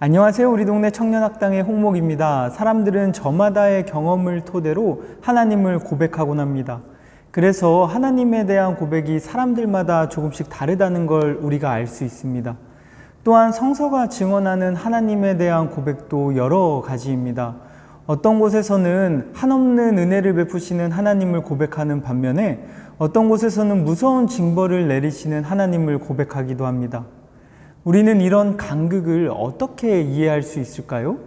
안녕하세요. 우리 동네 청년학당의 홍목입니다. 사람들은 저마다의 경험을 토대로 하나님을 고백하곤 합니다. 그래서 하나님에 대한 고백이 사람들마다 조금씩 다르다는 걸 우리가 알 수 있습니다. 또한 성서가 증언하는 하나님에 대한 고백도 여러 가지입니다. 어떤 곳에서는 한없는 은혜를 베푸시는 하나님을 고백하는 반면에 어떤 곳에서는 무서운 징벌을 내리시는 하나님을 고백하기도 합니다. 우리는 이런 간극을 어떻게 이해할 수 있을까요?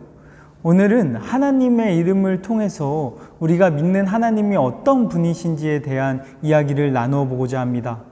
오늘은 하나님의 이름을 통해서 우리가 믿는 하나님이 어떤 분이신지에 대한 이야기를 나누어 보고자 합니다.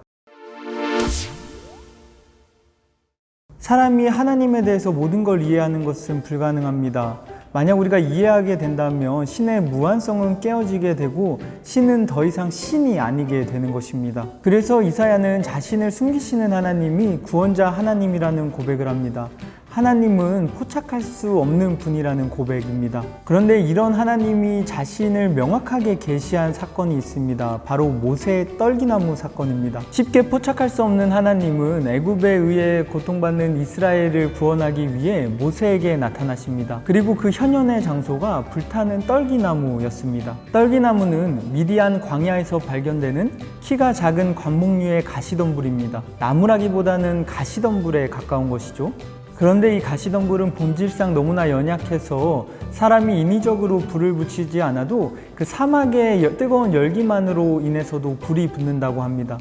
사람이 하나님에 대해서 모든 걸 이해하는 것은 불가능합니다. 만약 우리가 이해하게 된다면 신의 무한성은 깨어지게 되고 신은 더 이상 신이 아니게 되는 것입니다. 그래서 이사야는 자신을 숨기시는 하나님이 구원자 하나님이라는 고백을 합니다. 하나님은 포착할 수 없는 분이라는 고백입니다. 그런데 이런 하나님이 자신을 명확하게 계시한 사건이 있습니다. 바로 모세의 떨기나무 사건입니다. 쉽게 포착할 수 없는 하나님은 애굽에 의해 고통받는 이스라엘을 구원하기 위해 모세에게 나타나십니다. 그리고 그 현현의 장소가 불타는 떨기나무였습니다. 떨기나무는 미디안 광야에서 발견되는 키가 작은 관목류의 가시덤불입니다. 나무라기보다는 가시덤불에 가까운 것이죠. 그런데 이 가시덤불은 본질상 너무나 연약해서 사람이 인위적으로 불을 붙이지 않아도 그 사막의 뜨거운 열기만으로 인해서도 불이 붙는다고 합니다.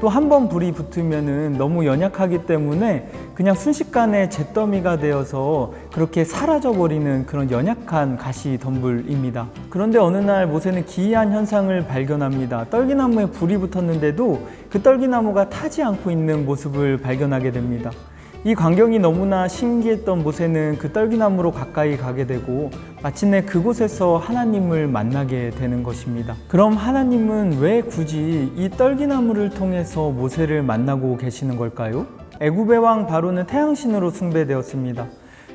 또 한 번 불이 붙으면은 너무 연약하기 때문에 그냥 순식간에 잿더미가 되어서 그렇게 사라져버리는 그런 연약한 가시덤불입니다. 그런데 어느 날 모세는 기이한 현상을 발견합니다. 떨기나무에 불이 붙었는데도 그 떨기나무가 타지 않고 있는 모습을 발견하게 됩니다. 이 광경이 너무나 신기했던 모세는 그 떨기나무로 가까이 가게 되고 마침내 그곳에서 하나님을 만나게 되는 것입니다. 그럼 하나님은 왜 굳이 이 떨기나무를 통해서 모세를 만나고 계시는 걸까요? 애굽의 왕 바로는 태양신으로 숭배되었습니다.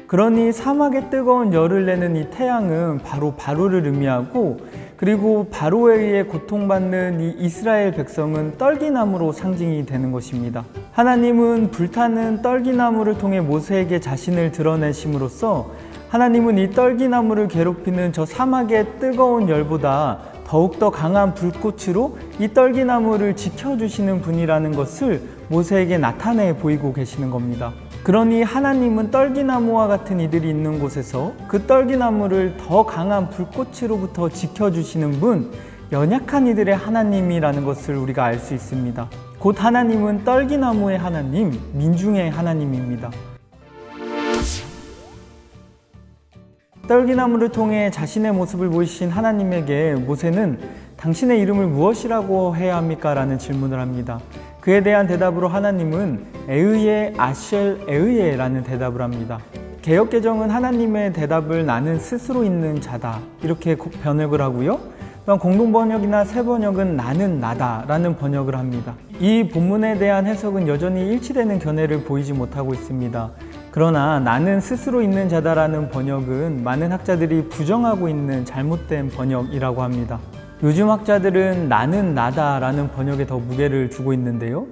그러니 사막의 뜨거운 열을 내는 이 태양은 바로 바로를 의미하고, 그리고 바로에 의해 고통받는 이 이스라엘 백성은 떨기나무로 상징이 되는 것입니다. 하나님은 불타는 떨기나무를 통해 모세에게 자신을 드러내심으로써 하나님은 이 떨기나무를 괴롭히는 저 사막의 뜨거운 열보다 더욱더 강한 불꽃으로 이 떨기나무를 지켜주시는 분이라는 것을 모세에게 나타내 보이고 계시는 겁니다. 그러니 하나님은 떨기나무와 같은 이들이 있는 곳에서 그 떨기나무를 더 강한 불꽃으로부터 지켜주시는 분, 연약한 이들의 하나님이라는 것을 우리가 알 수 있습니다. 곧 하나님은 떨기나무의 하나님, 민중의 하나님입니다. 떨기나무를 통해 자신의 모습을 보이신 하나님에게 모세는 당신의 이름을 무엇이라고 해야 합니까? 라는 질문을 합니다. 그에 대한 대답으로 하나님은 에으예 아쉘 에으예 라는 대답을 합니다. 개역개정은 하나님의 대답을 나는 스스로 있는 자다 이렇게 번역을 하고요. 또한 공동번역이나 새번역은 나는 나다 라는 번역을 합니다. 이 본문에 대한 해석은 여전히 일치되는 견해를 보이지 못하고 있습니다. 그러나 나는 스스로 있는 자다라는 번역은 많은 학자들이 부정하고 있는 잘못된 번역이라고 합니다. 요즘 학자들은 나는 나다 라는 번역에 더 무게를 두고 있는데요.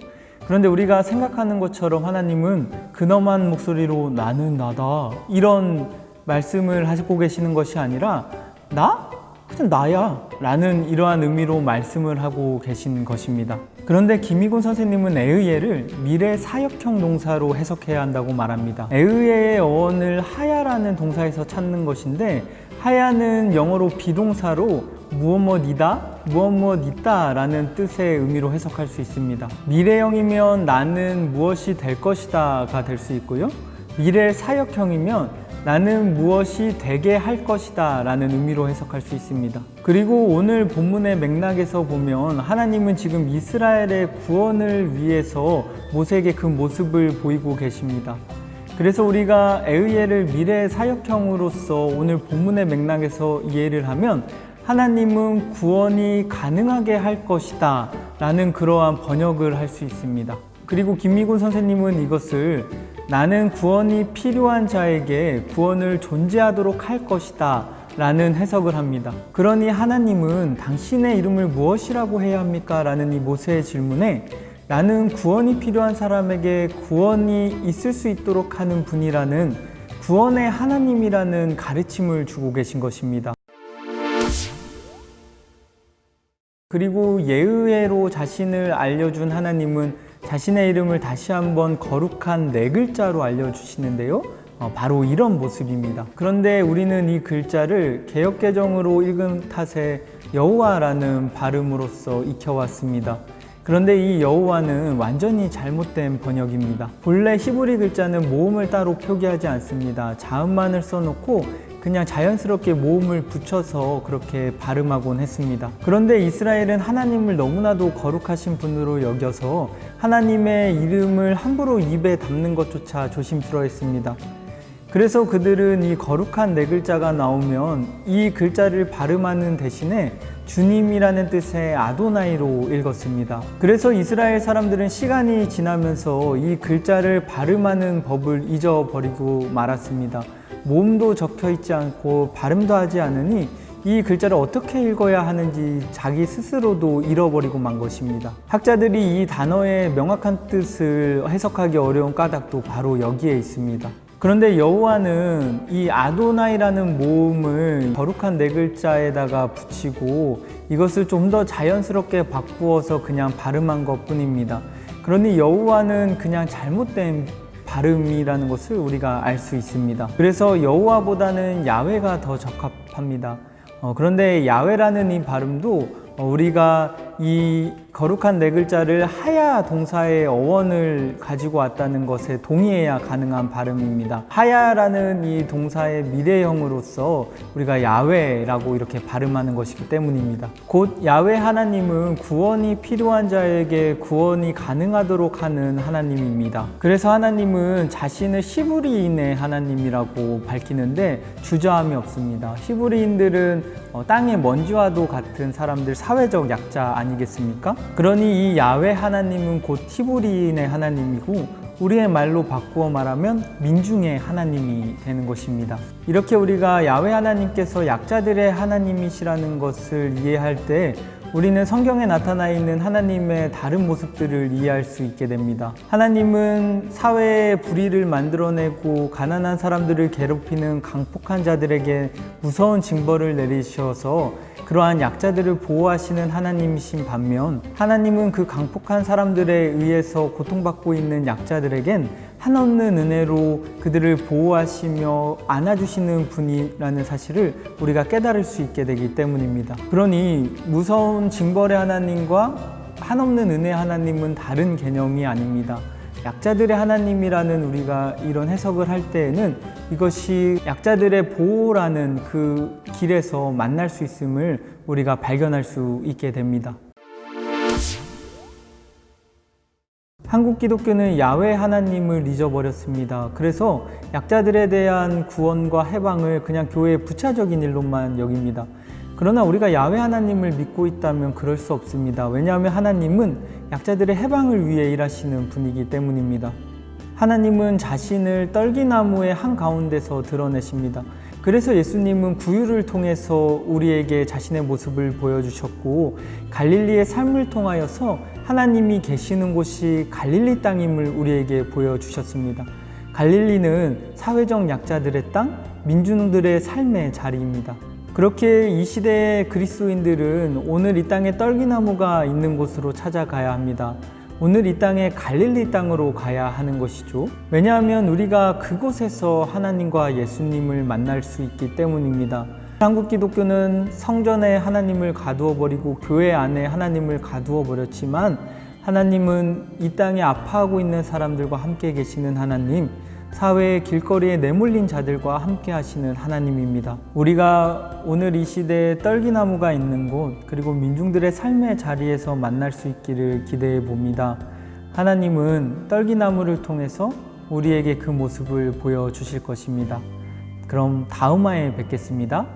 그런데 우리가 생각하는 것처럼 하나님은 근엄한 목소리로 나는 나다 이런 말씀을 하고 계시는 것이 아니라 나? 그냥 나야 라는 이러한 의미로 말씀을 하고 계신 것입니다. 그런데 김희곤 선생님은 에으예를 미래 사역형 동사로 해석해야 한다고 말합니다. 에으예의 어원을 하야라는 동사에서 찾는 것인데, 하야는 영어로 비동사로 무엇뭐이다, 무엇뭐 있다 라는 뜻의 의미로 해석할 수 있습니다. 미래형이면 나는 무엇이 될 것이다가 될 수 있고요. 미래 사역형이면 나는 무엇이 되게 할 것이다 라는 의미로 해석할 수 있습니다. 그리고 오늘 본문의 맥락에서 보면 하나님은 지금 이스라엘의 구원을 위해서 모세에게 그 모습을 보이고 계십니다. 그래서 우리가 에으예를 미래 사역형으로서 오늘 본문의 맥락에서 이해를 하면 하나님은 구원이 가능하게 할 것이다 라는 그러한 번역을 할 수 있습니다. 그리고 김미곤 선생님은 이것을 나는 구원이 필요한 자에게 구원을 존재하도록 할 것이다 라는 해석을 합니다. 그러니 하나님은 당신의 이름을 무엇이라고 해야 합니까? 라는 이 모세의 질문에 나는 구원이 필요한 사람에게 구원이 있을 수 있도록 하는 분이라는 구원의 하나님이라는 가르침을 주고 계신 것입니다. 그리고 예의로 자신을 알려준 하나님은 자신의 이름을 다시 한번 거룩한 4글자로 알려주시는데요. 바로 이런 모습입니다. 그런데 우리는 이 글자를 개역개정으로 읽은 탓에 여호와라는 발음으로써 익혀왔습니다. 그런데 이 여호와는 완전히 잘못된 번역입니다. 본래 히브리 글자는 모음을 따로 표기하지 않습니다. 자음만을 써놓고 그냥 자연스럽게 모음을 붙여서 그렇게 발음하곤 했습니다. 그런데 이스라엘은 하나님을 너무나도 거룩하신 분으로 여겨서 하나님의 이름을 함부로 입에 담는 것조차 조심스러워했습니다. 그래서 그들은 이 거룩한 4글자가 나오면 이 글자를 발음하는 대신에 주님이라는 뜻의 아도나이로 읽었습니다. 그래서 이스라엘 사람들은 시간이 지나면서 이 글자를 발음하는 법을 잊어버리고 말았습니다. 모음도 적혀 있지 않고 발음도 하지 않으니 이 글자를 어떻게 읽어야 하는지 자기 스스로도 잃어버리고 만 것입니다. 학자들이 이 단어의 명확한 뜻을 해석하기 어려운 까닭도 바로 여기에 있습니다. 그런데 여호와는 이 아도나이라는 모음을 거룩한 4글자에다가 붙이고 이것을 좀 더 자연스럽게 바꾸어서 그냥 발음한 것 뿐입니다. 그러니 여호와는 그냥 잘못된 발음이라는 것을 우리가 알 수 있습니다. 그래서 여호와보다는 야훼가 더 적합합니다. 그런데 야훼라는 이 발음도 우리가 이 거룩한 4글자를 하야 동사의 어원을 가지고 왔다는 것에 동의해야 가능한 발음입니다. 하야라는 이 동사의 미래형으로서 우리가 야훼라고 이렇게 발음하는 것이기 때문입니다. 곧 야훼 하나님은 구원이 필요한 자에게 구원이 가능하도록 하는 하나님입니다. 그래서 하나님은 자신을 히브리인의 하나님이라고 밝히는데 주저함이 없습니다. 히브리인들은 땅의 먼지와도 같은 사람들, 사회적 약자 아니겠습니까? 그러니 이 야훼 하나님은 곧 히브리인의 하나님이고 우리의 말로 바꾸어 말하면 민중의 하나님이 되는 것입니다. 이렇게 우리가 야훼 하나님께서 약자들의 하나님이시라는 것을 이해할 때 우리는 성경에 나타나 있는 하나님의 다른 모습들을 이해할 수 있게 됩니다. 하나님은 사회에 불의를 만들어내고 가난한 사람들을 괴롭히는 강폭한 자들에게 무서운 징벌을 내리셔서 그러한 약자들을 보호하시는 하나님이신 반면 하나님은 그 강폭한 사람들에 의해서 고통받고 있는 약자들에겐 한없는 은혜로 그들을 보호하시며 안아주시는 분이라는 사실을 우리가 깨달을 수 있게 되기 때문입니다. 그러니 무서운 징벌의 하나님과 한없는 은혜 하나님은 다른 개념이 아닙니다. 약자들의 하나님이라는 우리가 이런 해석을 할 때에는 이것이 약자들의 보호라는 그 길에서 만날 수 있음을 우리가 발견할 수 있게 됩니다. 한국 기독교는 야훼 하나님을 잊어버렸습니다. 그래서 약자들에 대한 구원과 해방을 그냥 교회의 부차적인 일로만 여깁니다. 그러나 우리가 야훼 하나님을 믿고 있다면 그럴 수 없습니다. 왜냐하면 하나님은 약자들의 해방을 위해 일하시는 분이기 때문입니다. 하나님은 자신을 떨기나무의 한가운데서 드러내십니다. 그래서 예수님은 구유를 통해서 우리에게 자신의 모습을 보여주셨고 갈릴리의 삶을 통하여서 하나님이 계시는 곳이 갈릴리 땅임을 우리에게 보여주셨습니다. 갈릴리는 사회적 약자들의 땅, 민중들의 삶의 자리입니다. 그렇게 이 시대의 그리스도인들은 오늘 이 땅에 떨기나무가 있는 곳으로 찾아가야 합니다. 오늘 이 땅에 갈릴리 땅으로 가야 하는 것이죠. 왜냐하면 우리가 그곳에서 하나님과 예수님을 만날 수 있기 때문입니다. 한국 기독교는 성전에 하나님을 가두어 버리고 교회 안에 하나님을 가두어 버렸지만 하나님은 이 땅에 아파하고 있는 사람들과 함께 계시는 하나님, 사회의 길거리에 내몰린 자들과 함께 하시는 하나님입니다. 우리가 오늘 이 시대에 떨기나무가 있는 곳, 그리고 민중들의 삶의 자리에서 만날 수 있기를 기대해 봅니다. 하나님은 떨기나무를 통해서 우리에게 그 모습을 보여주실 것입니다. 그럼 다음 화에 뵙겠습니다.